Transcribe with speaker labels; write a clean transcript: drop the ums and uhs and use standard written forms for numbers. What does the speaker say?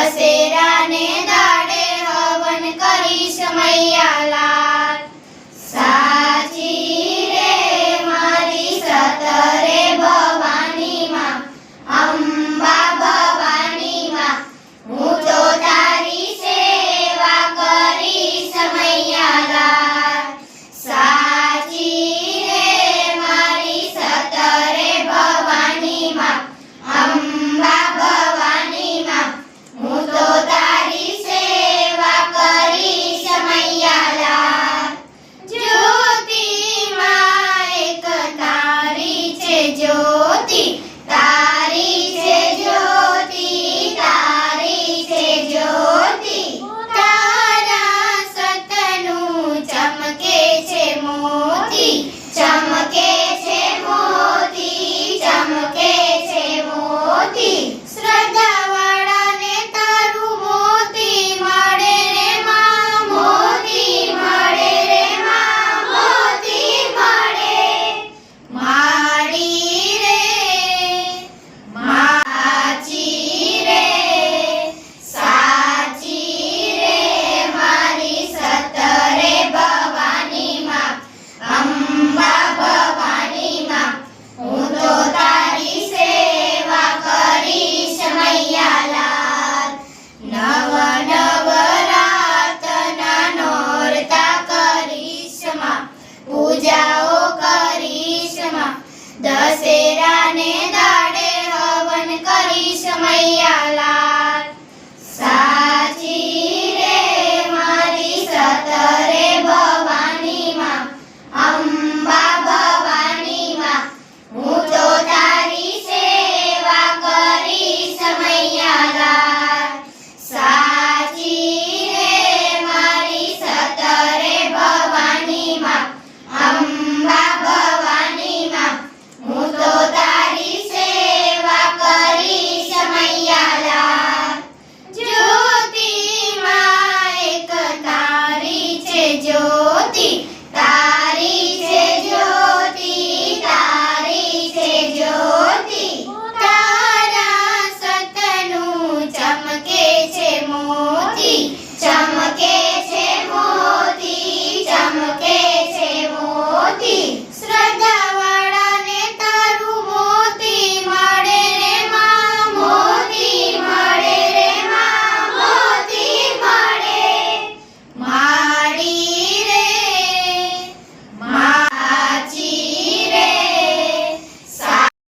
Speaker 1: દશેરા ને દાડે હવન કરીશ મૈયા લાલ। સાચી રે મારી સતરે ભવાની માં, અંબા ભવાની માં, હું તો તારી સેવા કરીશ મૈયા લાલ। સાચી રે મારી સતરે ભવાની માં, અંબા ભવાની માં, હું તો તારી સેવા કરીશ મૈયા લાલ। જ્યોતિમાં એક તારી છે જ્યોતિ, તારી છે જ્યોતિ, તારી છે જ્યોતિ, તારા સતનું ચમકે છે મોતી, ચમકે છે મોતી, ચમકે છે મોતી। શ્રદ્ધાવાળાને તારું મોતી મળે રે માં, મોતી મળે રે માં, મોતી મળે। માડી રે સાચી રે, સાચી રે મારી સતરે ભવાની માં, અંબા ભવાની માં, હું તો તારી સેવા કરીશ મૈયા લાલ। નવ નવરાતના નોરતા કરીશ માં, પૂજાઓ કરીશ માં, દશેરા ને દાડે હવન કરીશ મૈયા લાલ।